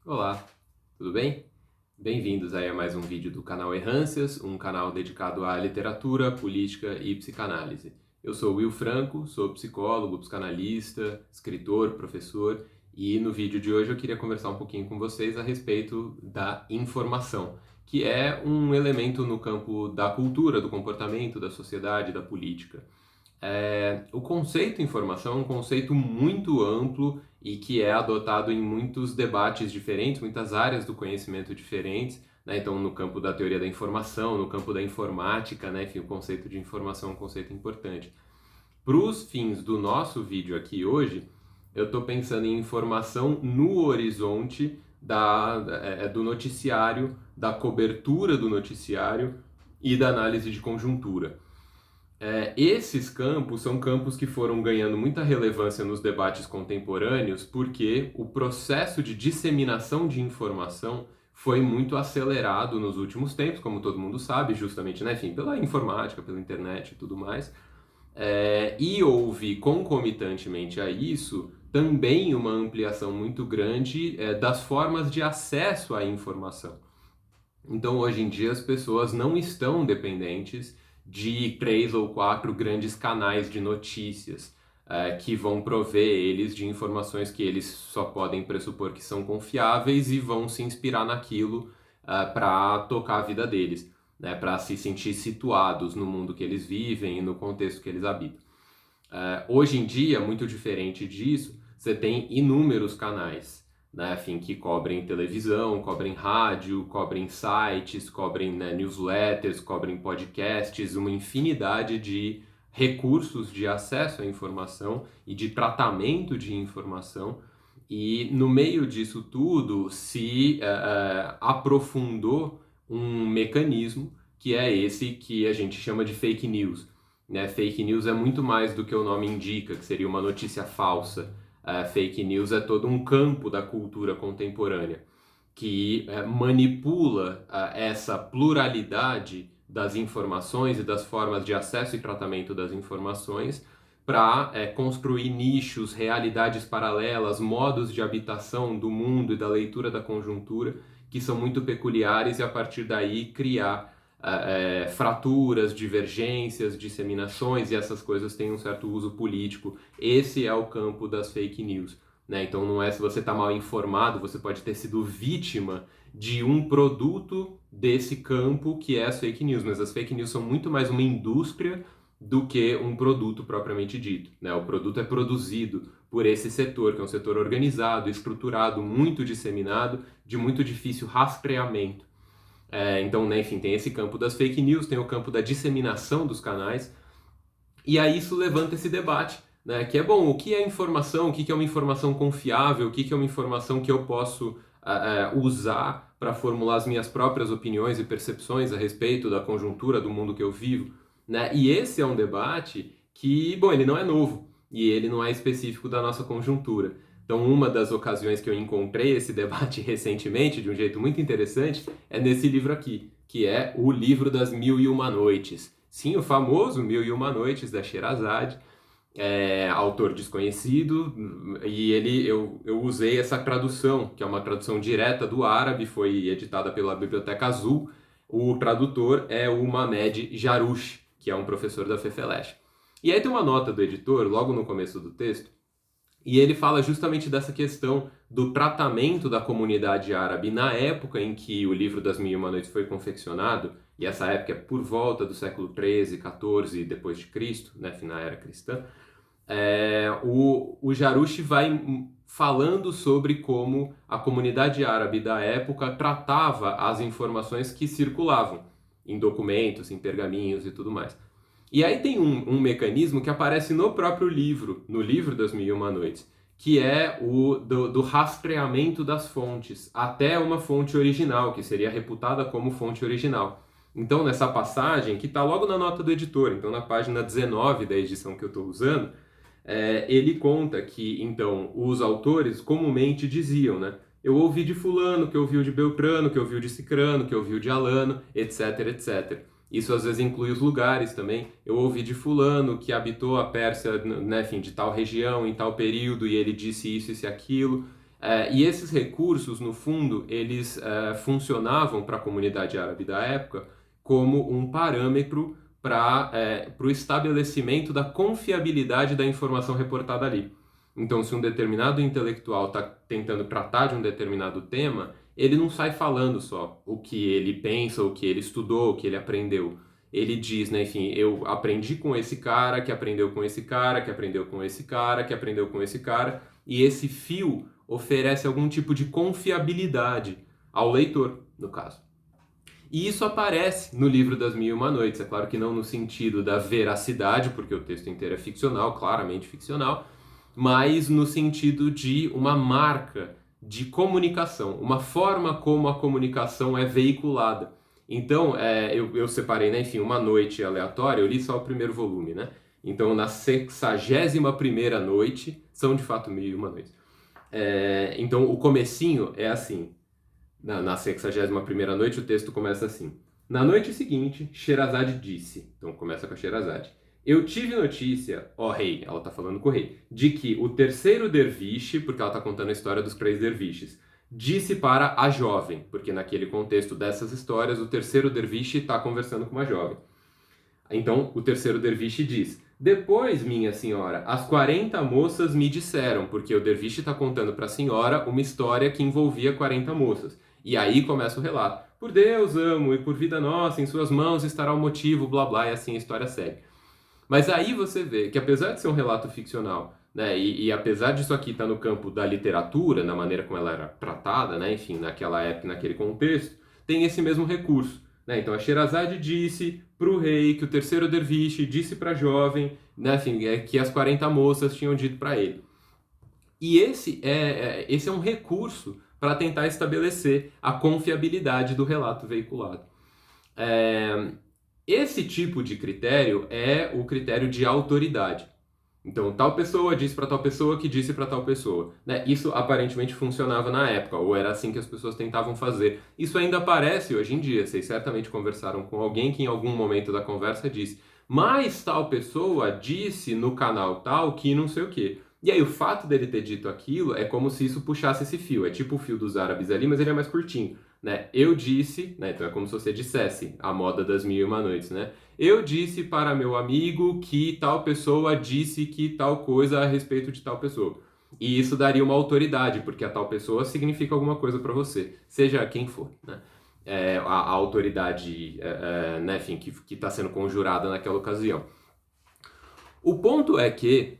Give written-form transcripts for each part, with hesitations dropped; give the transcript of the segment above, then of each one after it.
Olá, tudo bem? Bem-vindos aí a mais um vídeo do canal Errâncias, um canal dedicado à literatura, política e psicanálise. Eu sou Will Franco, sou psicólogo, psicanalista, escritor, professor e no vídeo de hoje eu queria conversar um pouquinho com vocês a respeito da informação, que é um elemento no campo da cultura, do comportamento, da sociedade, da política. O conceito informação é um conceito muito amplo e que é adotado em muitos debates diferentes, muitas áreas do conhecimento diferentes, né? Então, no campo da teoria da informação, no campo da informática, né? Enfim, o conceito de informação é um conceito importante. Para os fins do nosso vídeo aqui hoje, eu estou pensando em informação no horizonte do noticiário, da cobertura do noticiário e da análise de conjuntura. Esses campos são campos que foram ganhando muita relevância nos debates contemporâneos porque o processo de disseminação de informação foi muito acelerado nos últimos tempos, como todo mundo sabe, justamente, né, enfim, pela informática, pela internet e tudo mais. E houve, concomitantemente a isso, também uma ampliação muito grande das formas de acesso à informação. Então, hoje em dia, as pessoas não estão dependentes de 3 ou 4 grandes canais de notícias que vão prover eles de informações que eles só podem pressupor que são confiáveis e vão se inspirar naquilo para tocar a vida deles, né, para se sentir situados no mundo que eles vivem e no contexto que eles habitam. Hoje em dia, muito diferente disso, você tem inúmeros canais, né, enfim, que cobrem televisão, cobrem rádio, cobrem sites, cobrem, né, newsletters, cobrem podcasts, uma infinidade de recursos de acesso à informação e de tratamento de informação. E no meio disso tudo se aprofundou um mecanismo que é esse que a gente chama de fake news, né? Fake news é muito mais do que o nome indica, que seria uma notícia falsa. Fake news é todo um campo da cultura contemporânea que manipula essa pluralidade das informações e das formas de acesso e tratamento das informações para construir nichos, realidades paralelas, modos de habitação do mundo e da leitura da conjuntura que são muito peculiares e a partir daí criar fraturas, divergências, disseminações e essas coisas têm um certo uso político. Esse é o campo das fake news, né? Então não é se você está mal informado, você pode ter sido vítima de um produto desse campo que é as fake news, mas as fake news são muito mais uma indústria do que um produto propriamente dito, né? O produto é produzido por esse setor, que é um setor organizado, estruturado, muito disseminado, de muito difícil rastreamento. Então, né, enfim, tem esse campo das fake news, tem o campo da disseminação dos canais, e aí isso levanta esse debate, né, que é bom, o que é informação, o que é uma informação confiável, o que é uma informação que eu posso usar para formular as minhas próprias opiniões e percepções a respeito da conjuntura do mundo que eu vivo, né? E esse é um debate que, bom, ele não é novo, e ele não é específico da nossa conjuntura. Então, uma das ocasiões que eu encontrei esse debate recentemente, de um jeito muito interessante, é nesse livro aqui, que é o Livro das Mil e Uma Noites. Sim, o famoso Mil e Uma Noites, da Sherazade, autor desconhecido, e eu usei essa tradução, que é uma tradução direta do árabe, foi editada pela Biblioteca Azul. O tradutor é o Mamed Jarouche, que é um professor da FEFELESH. E aí tem uma nota do editor, logo no começo do texto, e ele fala justamente dessa questão do tratamento da comunidade árabe na época em que o livro das Mil e Uma Noites foi confeccionado, e essa época é por volta do século 13, 14 depois de Cristo, né, na era cristã. O Jarouche vai falando sobre como a comunidade árabe da época tratava as informações que circulavam em documentos, em pergaminhos e tudo mais. E aí tem um mecanismo que aparece no próprio livro, no livro das Mil e Uma Noites, que é o do rastreamento das fontes, até uma fonte original, que seria reputada como fonte original. Então, nessa passagem, que está logo na nota do editor, então na página 19 da edição que eu estou usando, ele conta que, então, os autores comumente diziam, né? Eu ouvi de fulano, que ouviu de Beltrano, que ouviu de Cicrano, que ouviu de Alano, etc, etc. Isso às vezes inclui os lugares também. Eu ouvi de fulano que habitou a Pérsia, né, enfim, de tal região, em tal período, e ele disse isso e aquilo. E esses recursos, no fundo, eles funcionavam para a comunidade árabe da época como um parâmetro para o estabelecimento da confiabilidade da informação reportada ali. Então, se um determinado intelectual está tentando tratar de um determinado tema, ele não sai falando só o que ele pensa, o que ele estudou, o que ele aprendeu. Ele diz, né, enfim, eu aprendi com esse cara, que aprendeu com esse cara, que aprendeu com esse cara, que aprendeu com esse cara, e esse fio oferece algum tipo de confiabilidade ao leitor, no caso. E isso aparece no livro das Mil e Uma Noites. É claro que não no sentido da veracidade, porque o texto inteiro é ficcional, claramente ficcional, mas no sentido de uma marca de comunicação, uma forma como a comunicação é veiculada. Então, eu separei, né, enfim, uma noite aleatória, eu li só o primeiro volume, né? Então, na 61ª noite, são de fato 1001 noites. Então, o comecinho é assim. Na 61ª noite, o texto começa assim. Na noite seguinte, Sherazade disse, então começa com a Sherazade, eu tive notícia, ó rei, ela tá falando com o rei, de que o terceiro derviche, porque ela tá contando a história dos 3 derviches, disse para a jovem, porque naquele contexto dessas histórias, o terceiro derviche está conversando com uma jovem. Então, o terceiro derviche diz, depois, minha senhora, as 40 moças me disseram, porque o derviche está contando para a senhora uma história que envolvia 40 moças. E aí começa o relato. Por Deus amo e por vida nossa, em suas mãos estará o motivo, blá blá, e assim a história segue. Mas aí você vê que apesar de ser um relato ficcional, né, e apesar disso aqui estar no campo da literatura, na maneira como ela era tratada, né, enfim, naquela época, naquele contexto, tem esse mesmo recurso. Né? Então a Sherazade disse para o rei que o terceiro derviche disse para a jovem, né, enfim, que as 40 moças tinham dito para ele. E esse é um recurso para tentar estabelecer a confiabilidade do relato veiculado. Esse tipo de critério é o critério de autoridade. Então, tal pessoa disse para tal pessoa que disse para tal pessoa. Né? Isso aparentemente funcionava na época, ou era assim que as pessoas tentavam fazer. Isso ainda aparece hoje em dia. Vocês certamente conversaram com alguém que em algum momento da conversa disse, mas tal pessoa disse no canal tal que não sei o quê. E aí o fato dele ter dito aquilo é como se isso puxasse esse fio. É tipo o fio dos árabes ali, mas ele é mais curtinho. Né? Eu disse, né? Então é como se você dissesse a moda das 1001 noites, né? Eu disse para meu amigo que tal pessoa disse que tal coisa a respeito de tal pessoa. E isso daria uma autoridade, porque a tal pessoa significa alguma coisa para você, seja quem for, né? A autoridade, né, enfim, que está sendo conjurada naquela ocasião. O ponto é que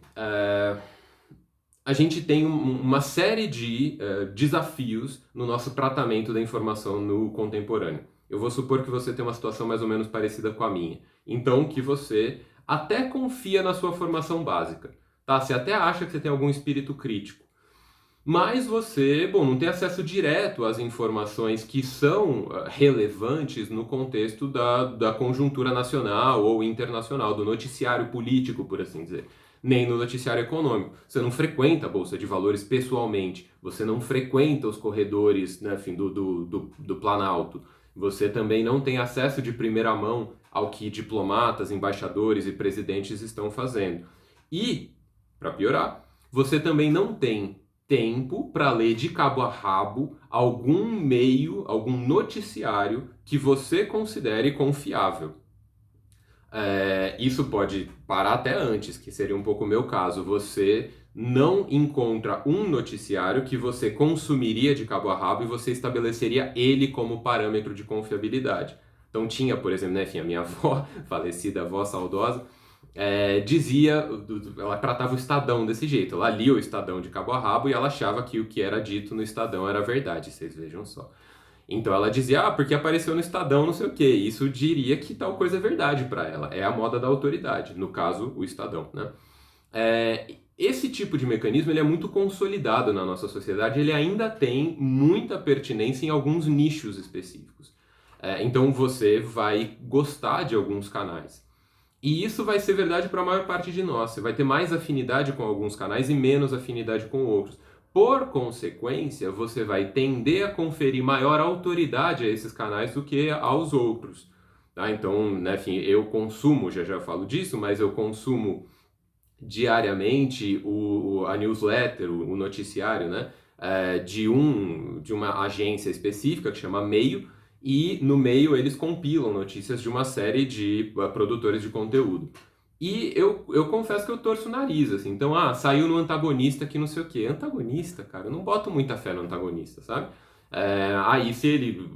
a gente tem uma série de desafios no nosso tratamento da informação no contemporâneo. Eu vou supor que você tem uma situação mais ou menos parecida com a minha. Então, que você até confia na sua formação básica, tá? Você até acha que você tem algum espírito crítico. Mas você, não tem acesso direto às informações que são relevantes no contexto da conjuntura nacional ou internacional, do noticiário político, por assim dizer. Nem no noticiário econômico. Você não frequenta a Bolsa de Valores pessoalmente. Você não frequenta os corredores, né, enfim, do Planalto. Você também não tem acesso de primeira mão ao que diplomatas, embaixadores e presidentes estão fazendo. E, para piorar, você também não tem tempo para ler de cabo a rabo algum meio, algum noticiário que você considere confiável. Isso pode parar até antes, que seria um pouco o meu caso. Você não encontra um noticiário que você consumiria de cabo a rabo e você estabeleceria ele como parâmetro de confiabilidade. Então tinha, por exemplo, né, enfim, a minha avó, falecida avó saudosa, dizia, ela tratava o Estadão desse jeito. Ela lia o Estadão de cabo a rabo e ela achava que o que era dito no Estadão era verdade, vocês vejam só. Então ela dizia, porque apareceu no Estadão não sei o quê. Isso diria que tal coisa é verdade para ela. É a moda da autoridade, no caso, o Estadão, né? Esse tipo de mecanismo ele é muito consolidado na nossa sociedade, ele ainda tem muita pertinência em alguns nichos específicos. Então você vai gostar de alguns canais. E isso vai ser verdade para a maior parte de nós. Você vai ter mais afinidade com alguns canais e menos afinidade com outros. Por consequência, você vai tender a conferir maior autoridade a esses canais do que aos outros. Tá? Então, né, enfim, eu consumo, já falo disso, mas eu consumo diariamente a newsletter, o noticiário, né, de uma agência específica que chama Meio, e no Meio eles compilam notícias de uma série de produtores de conteúdo. E eu confesso que eu torço o nariz, assim. Então, saiu no antagonista que não sei o quê. Antagonista, cara, eu não boto muita fé no antagonista, sabe? Aí, se ele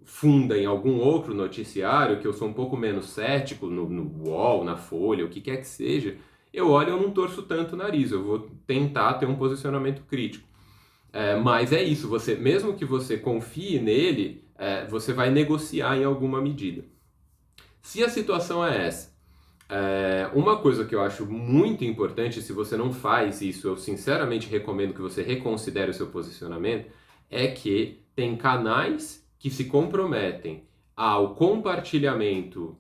funda em algum outro noticiário, que eu sou um pouco menos cético, no UOL, na Folha, o que quer que seja, eu olho e eu não torço tanto o nariz. Eu vou tentar ter um posicionamento crítico. Mas é isso, mesmo que você confie nele, você vai negociar em alguma medida. Se a situação é essa, uma coisa que eu acho muito importante, se você não faz isso, eu sinceramente recomendo que você reconsidere o seu posicionamento, é que tem canais que se comprometem ao compartilhamento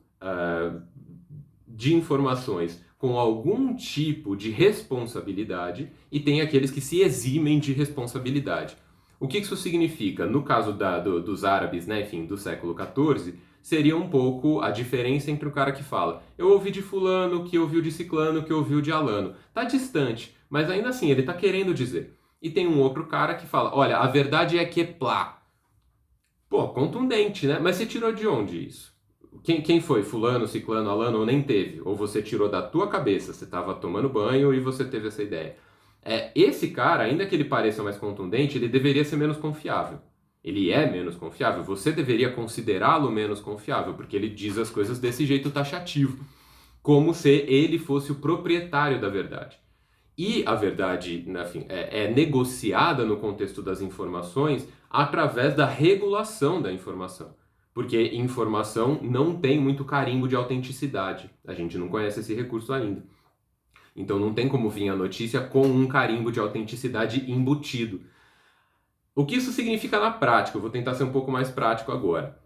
de informações com algum tipo de responsabilidade e tem aqueles que se eximem de responsabilidade. O que isso significa? No caso dos árabes, né, enfim, do século XIV, seria um pouco a diferença entre o cara que fala eu ouvi de fulano, que ouviu de ciclano, que ouviu de alano. Tá distante, mas ainda assim ele tá querendo dizer. E tem um outro cara que fala, olha, a verdade é que plá. Pô, contundente, né? Mas você tirou de onde isso? Quem foi? Fulano, ciclano, alano ou nem teve? Ou você tirou da tua cabeça, você estava tomando banho e você teve essa ideia. Esse cara, ainda que ele pareça mais contundente, ele deveria ser menos confiável. Ele é menos confiável, você deveria considerá-lo menos confiável, porque ele diz as coisas desse jeito taxativo, como se ele fosse o proprietário da verdade. E a verdade, enfim, é negociada no contexto das informações através da regulação da informação. Porque informação não tem muito carimbo de autenticidade. A gente não conhece esse recurso ainda. Então não tem como vir a notícia com um carimbo de autenticidade embutido. O que isso significa na prática? Eu vou tentar ser um pouco mais prático agora.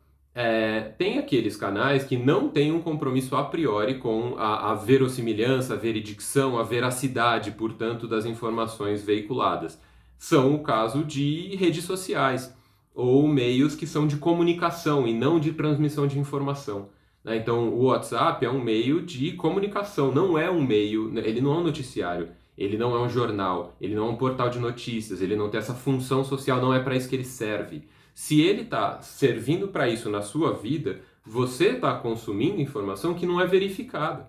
Tem aqueles canais que não têm um compromisso a priori com a verossimilhança, a veridicção, a veracidade, portanto, das informações veiculadas. São o caso de redes sociais ou meios que são de comunicação e não de transmissão de informação. Então, o WhatsApp é um meio de comunicação, não é um meio, ele não é um noticiário. Ele não é um jornal, ele não é um portal de notícias, ele não tem essa função social, não é para isso que ele serve. Se ele está servindo para isso na sua vida, você está consumindo informação que não é verificada.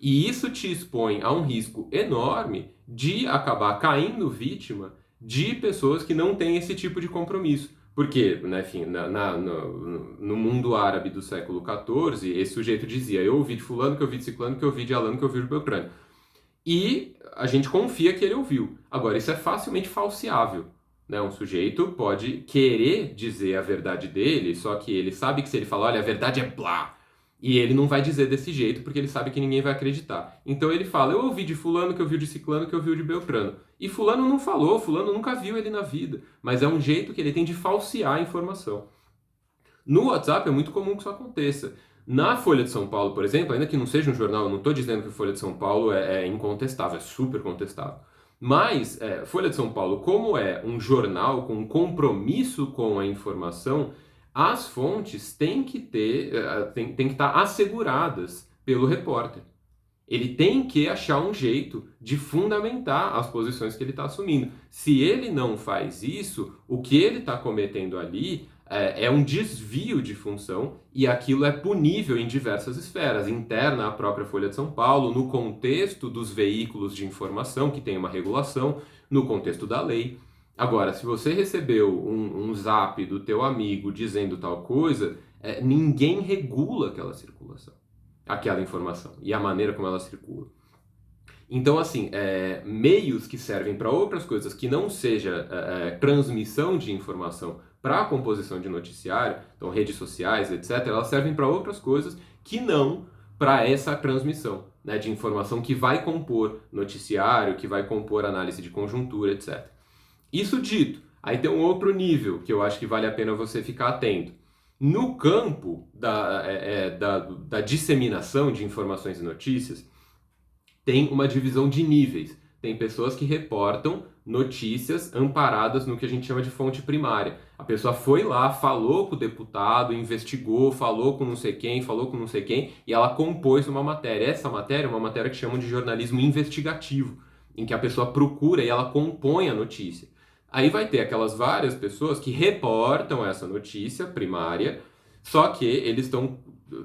E isso te expõe a um risco enorme de acabar caindo vítima de pessoas que não têm esse tipo de compromisso. Porque, né, enfim, no mundo árabe do século XIV, esse sujeito dizia, eu ouvi de fulano, que eu ouvi de ciclano, que eu ouvi de alano, que eu ouvi de beltrano. E a gente confia que ele ouviu. Agora, isso é facilmente falseável. Né? Um sujeito pode querer dizer a verdade dele, só que ele sabe que se ele falar, olha, a verdade é blá, e ele não vai dizer desse jeito, porque ele sabe que ninguém vai acreditar. Então ele fala, eu ouvi de fulano, que ouviu de ciclano, que ouviu de beltrano. E fulano não falou, fulano nunca viu ele na vida. Mas é um jeito que ele tem de falsear a informação. No WhatsApp é muito comum que isso aconteça. Na Folha de São Paulo, por exemplo, ainda que não seja um jornal, eu não estou dizendo que a Folha de São Paulo é incontestável, é super contestável. Mas Folha de São Paulo, como é um jornal com um compromisso com a informação, as fontes têm que estar asseguradas pelo repórter. Ele tem que achar um jeito de fundamentar as posições que ele está assumindo. Se ele não faz isso, o que ele está cometendo ali é um desvio de função e aquilo é punível em diversas esferas, interna à própria Folha de São Paulo, no contexto dos veículos de informação, que tem uma regulação, no contexto da lei. Agora, se você recebeu um zap do teu amigo dizendo tal coisa, ninguém regula aquela circulação, aquela informação e a maneira como ela circula. Então, assim, meios que servem para outras coisas que não seja transmissão de informação para a composição de noticiário, então redes sociais, etc., elas servem para outras coisas que não para essa transmissão, né, de informação que vai compor noticiário, que vai compor análise de conjuntura, etc. Isso dito, aí tem um outro nível que eu acho que vale a pena você ficar atento. No campo da disseminação de informações e notícias, tem uma divisão de níveis. Tem pessoas que reportam notícias amparadas no que a gente chama de fonte primária. A pessoa foi lá, falou com o deputado, investigou, falou com não sei quem, falou com não sei quem, e ela compôs uma matéria. Essa matéria é uma matéria que chamam de jornalismo investigativo, em que a pessoa procura e ela compõe a notícia. Aí vai ter aquelas várias pessoas que reportam essa notícia primária, só que eles estão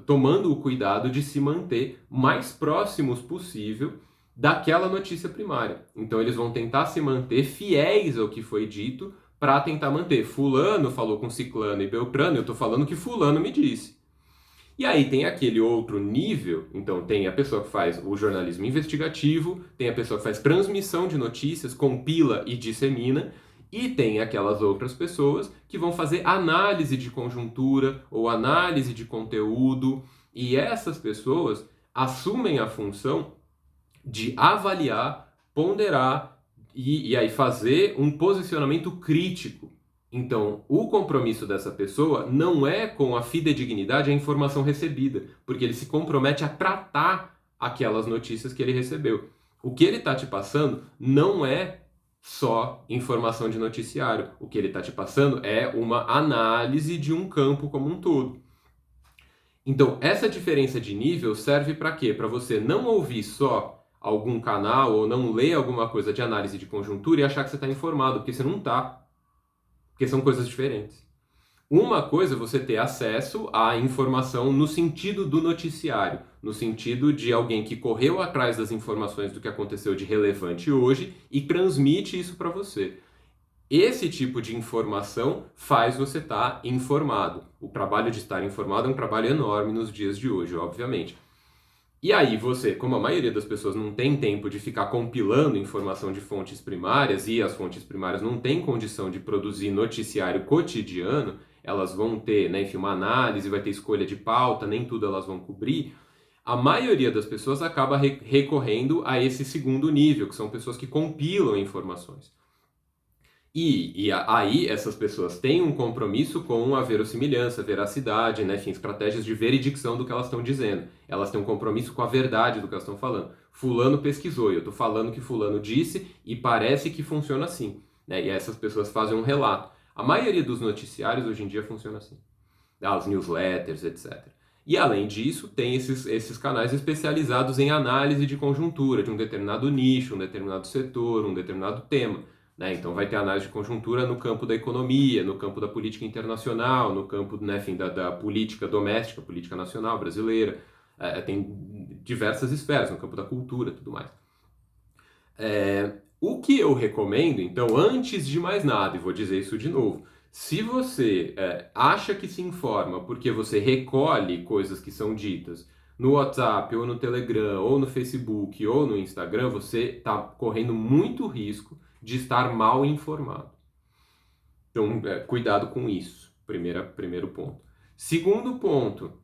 tomando o cuidado de se manter mais próximos possível daquela notícia primária. Então eles vão tentar se manter fiéis ao que foi dito para tentar manter. Fulano falou com Ciclano e Beltrano, eu estou falando que Fulano me disse. E aí tem aquele outro nível, então tem a pessoa que faz o jornalismo investigativo, tem a pessoa que faz transmissão de notícias, compila e dissemina, e tem aquelas outras pessoas que vão fazer análise de conjuntura ou análise de conteúdo, e essas pessoas assumem a função de avaliar, ponderar e aí fazer um posicionamento crítico. Então, o compromisso dessa pessoa não é com a fidedignidade, a informação recebida, porque ele se compromete a tratar aquelas notícias que ele recebeu. O que ele está te passando não é só informação de noticiário. O que ele está te passando é uma análise de um campo como um todo. Então, essa diferença de nível serve para quê? Para você não ouvir só algum canal ou não ler alguma coisa de análise de conjuntura e achar que você está informado, porque você não está. Porque são coisas diferentes. Uma coisa é você ter acesso à informação no sentido do noticiário, no sentido de alguém que correu atrás das informações do que aconteceu de relevante hoje e transmite isso para você. Esse tipo de informação faz você estar informado. O trabalho de estar informado é um trabalho enorme nos dias de hoje, obviamente. E aí você, como a maioria das pessoas não tem tempo de ficar compilando informação de fontes primárias e as fontes primárias não têm condição de produzir noticiário cotidiano, elas vão ter, né, enfim, uma análise, vai ter escolha de pauta, nem tudo elas vão cobrir. A maioria das pessoas acaba recorrendo a esse segundo nível, que são pessoas que compilam informações. Aí essas pessoas têm um compromisso com a verossimilhança, a veracidade, né? Enfim, estratégias de veredicção do que elas estão dizendo. Elas têm um compromisso com a verdade do que elas estão falando. Fulano pesquisou, e eu estou falando que fulano disse e parece que funciona assim, né? E essas pessoas fazem um relato. A maioria dos noticiários hoje em dia funciona assim. As newsletters, etc. E além disso, tem esses canais especializados em análise de conjuntura, de um determinado nicho, um determinado setor, um determinado tema. Né? Então vai ter análise de conjuntura no campo da economia, no campo da política internacional, no campo, né, enfim, da política doméstica, política nacional brasileira. Tem diversas esferas, no campo da cultura e tudo mais. O que eu recomendo, então, antes de mais nada, e vou dizer isso de novo, se você acha que se informa porque você recolhe coisas que são ditas no WhatsApp, ou no Telegram, ou no Facebook, ou no Instagram, você está correndo muito risco de estar mal informado. Então, cuidado com isso. Primeiro ponto. Segundo ponto,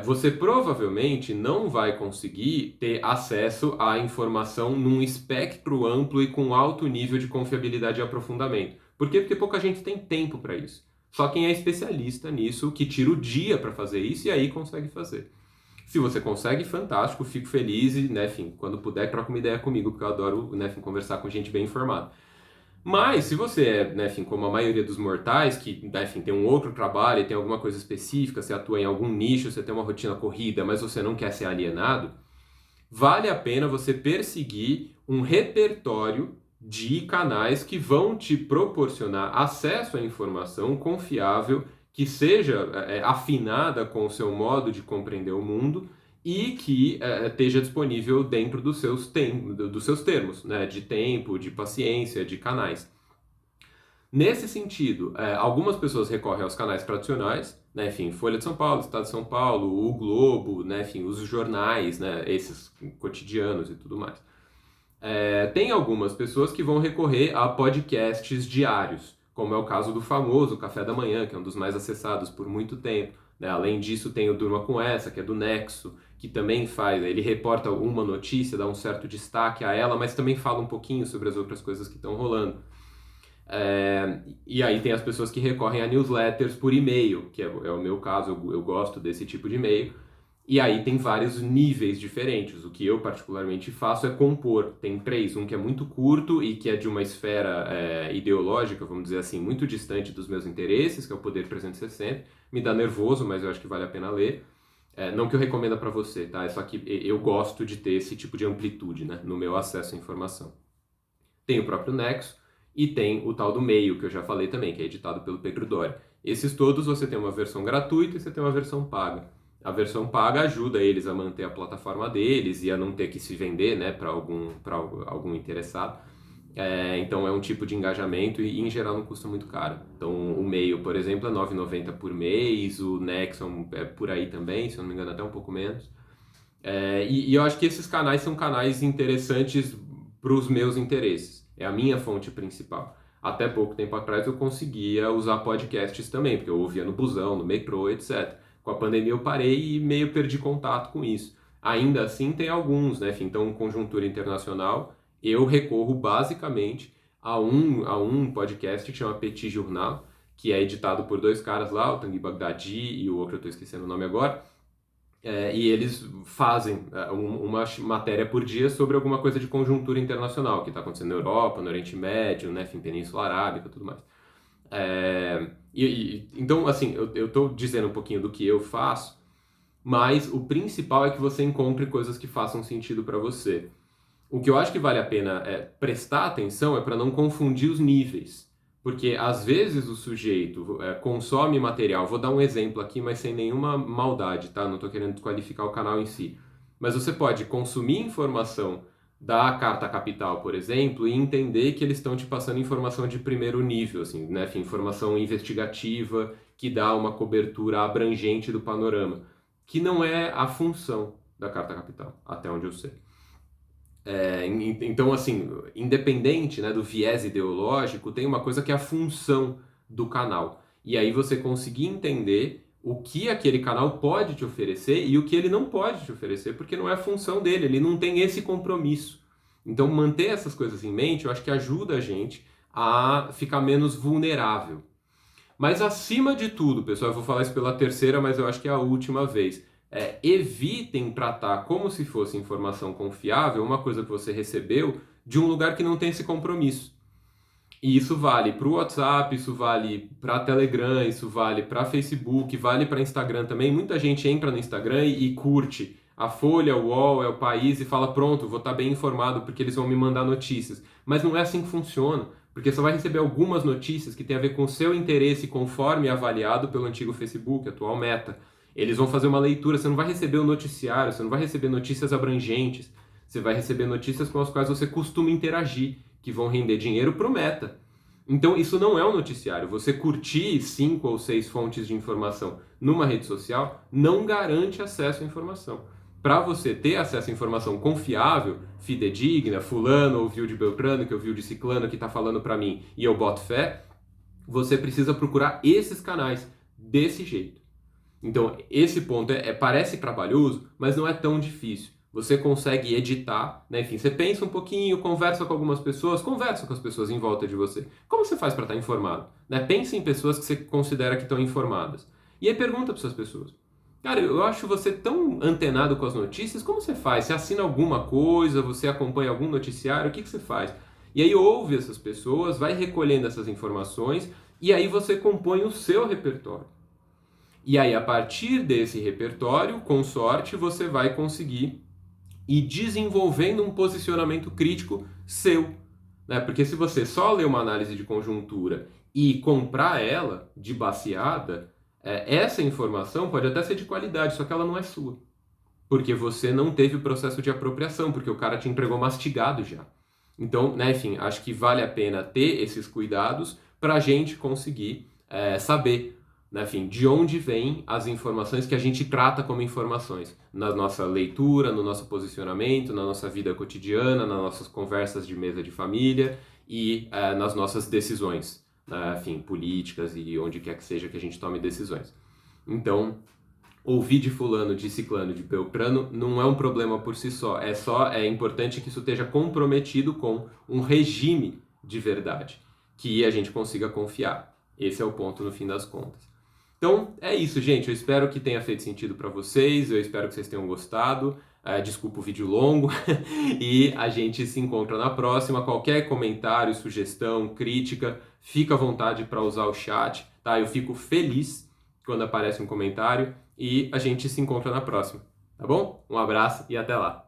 você provavelmente não vai conseguir ter acesso à informação num espectro amplo e com alto nível de confiabilidade e aprofundamento. Por quê? Porque pouca gente tem tempo para isso. Só quem é especialista nisso, que tira o dia para fazer isso e aí consegue fazer. Se você consegue, fantástico, fico feliz e, né, enfim, quando puder, troca uma ideia comigo, porque eu adoro, né, enfim, conversar com gente bem informada. Mas, se você é, né, enfim, como a maioria dos mortais, que, né, enfim, tem um outro trabalho, tem alguma coisa específica, você atua em algum nicho, você tem uma rotina corrida, mas você não quer ser alienado, vale a pena você perseguir um repertório de canais que vão te proporcionar acesso à informação confiável, que seja afinada com o seu modo de compreender o mundo e que esteja disponível dentro dos seus termos, né, de tempo, de paciência, de canais. Nesse sentido, algumas pessoas recorrem aos canais tradicionais, né, enfim, Folha de São Paulo, Estado de São Paulo, o Globo, né, enfim, os jornais, né, esses cotidianos e tudo mais. Tem algumas pessoas que vão recorrer a podcasts diários, como é o caso do famoso Café da Manhã, que é um dos mais acessados por muito tempo. Né? Além disso, tem o Durma Com Essa, que é do Nexo, que também ele reporta uma notícia, dá um certo destaque a ela, mas também fala um pouquinho sobre as outras coisas que estão rolando. E aí tem as pessoas que recorrem a newsletters por e-mail, que é o meu caso, eu gosto desse tipo de e-mail. E aí tem vários níveis diferentes. O que eu particularmente faço é compor. Tem 3. Um que é muito curto e que é de uma esfera ideológica, vamos dizer assim, muito distante dos meus interesses, que é o Poder 360. Me dá nervoso, mas eu acho que vale a pena ler. Não que eu recomenda para você, tá? É só que eu gosto de ter esse tipo de amplitude, né, no meu acesso à informação. Tem o próprio Nexo. e tem o tal do Meio, que eu já falei também, que é editado pelo Pedro Doria. Esses todos você tem uma versão gratuita e você tem uma versão paga. A versão paga ajuda eles a manter a plataforma deles e a não ter que se vender, né, para algum interessado. Então é um tipo de engajamento e em geral não custa muito caro. Então o Meio, por exemplo, é R$ 9,90 por mês, o Nexon é por aí também, se eu não me engano até um pouco menos. E eu acho que esses canais são canais interessantes para os meus interesses. É a minha fonte principal. Até pouco tempo atrás eu conseguia usar podcasts também, porque eu ouvia no busão, no metrô, etc. Com a pandemia eu parei e meio perdi contato com isso. Ainda assim tem alguns, né? Então, Conjuntura Internacional, eu recorro basicamente a um podcast que chama Petit Journal, que é editado por dois caras lá, o Tanguy Bagdadi e o outro eu estou esquecendo o nome agora. E eles fazem uma matéria por dia sobre alguma coisa de conjuntura internacional, que está acontecendo na Europa, no Oriente Médio, né, enfim, Península Arábica, tudo mais. Então, assim, eu estou dizendo um pouquinho do que eu faço, mas o principal é que você encontre coisas que façam sentido para você. O que eu acho que vale a pena prestar atenção é para não confundir os níveis. Porque às vezes o sujeito consome material, vou dar um exemplo aqui, mas sem nenhuma maldade, tá? Não estou querendo desqualificar o canal em si. Mas você pode consumir informação da Carta Capital, por exemplo, e entender que eles estão te passando informação de primeiro nível, assim, né? Enfim, informação investigativa que dá uma cobertura abrangente do panorama, que não é a função da Carta Capital, até onde eu sei. Então, assim, independente, né, do viés ideológico, tem uma coisa que é a função do canal. E aí você conseguir entender o que aquele canal pode te oferecer e o que ele não pode te oferecer, porque não é a função dele, ele não tem esse compromisso. Então, manter essas coisas em mente, eu acho que ajuda a gente a ficar menos vulnerável. Mas, acima de tudo, pessoal, eu vou falar isso pela terceira, mas eu acho que é a última vez. Evitem tratar como se fosse informação confiável uma coisa que você recebeu de um lugar que não tem esse compromisso. E isso vale para o WhatsApp, isso vale para Telegram, isso vale para Facebook, vale para Instagram também. Muita gente entra no Instagram e curte a Folha, o UOL, o País e fala, pronto, vou estar bem informado porque eles vão me mandar notícias. Mas não é assim que funciona, porque você vai receber algumas notícias que têm a ver com o seu interesse conforme avaliado pelo antigo Facebook, atual Meta. Eles vão fazer uma leitura, você não vai receber o noticiário, você não vai receber notícias abrangentes, você vai receber notícias com as quais você costuma interagir, que vão render dinheiro para o Meta. Então isso não é um noticiário. Você curtir 5 ou 6 fontes de informação numa rede social não garante acesso à informação. Para você ter acesso à informação confiável, fidedigna, fulano ouviu de Beltrano, que ouviu de Ciclano, que está falando para mim e eu boto fé, você precisa procurar esses canais desse jeito. Então, esse ponto parece trabalhoso, mas não é tão difícil. Você consegue editar, né? Enfim, você pensa um pouquinho, conversa com algumas pessoas, conversa com as pessoas em volta de você. Como você faz para estar informado? Né? Pensa em pessoas que você considera que estão informadas. E aí pergunta para essas pessoas. Cara, eu acho você tão antenado com as notícias, como você faz? Você assina alguma coisa? Você acompanha algum noticiário? O que você faz? E aí ouve essas pessoas, vai recolhendo essas informações e aí você compõe o seu repertório. E aí, a partir desse repertório, com sorte, você vai conseguir ir desenvolvendo um posicionamento crítico seu. Né? Porque se você só ler uma análise de conjuntura e comprar ela de baseada, essa informação pode até ser de qualidade, só que ela não é sua. Porque você não teve o processo de apropriação, porque o cara te entregou mastigado já. Então, né, enfim, acho que vale a pena ter esses cuidados para a gente conseguir saber, né, enfim, de onde vêm as informações que a gente trata como informações na nossa leitura, no nosso posicionamento, na nossa vida cotidiana, nas nossas conversas de mesa de família e nas nossas decisões, né, enfim, políticas e onde quer que seja que a gente tome decisões. Então, ouvir de fulano, de ciclano, de beltrano não é um problema por si só. É importante que isso esteja comprometido com um regime de verdade, que a gente consiga confiar. Esse é o ponto no fim das contas. Então, é isso, gente. Eu espero que tenha feito sentido para vocês. Eu espero que vocês tenham gostado. Desculpa o vídeo longo. E a gente se encontra na próxima. Qualquer comentário, sugestão, crítica, fica à vontade para usar o chat. Tá? Eu fico feliz quando aparece um comentário. E a gente se encontra na próxima. Tá bom? Um abraço e até lá.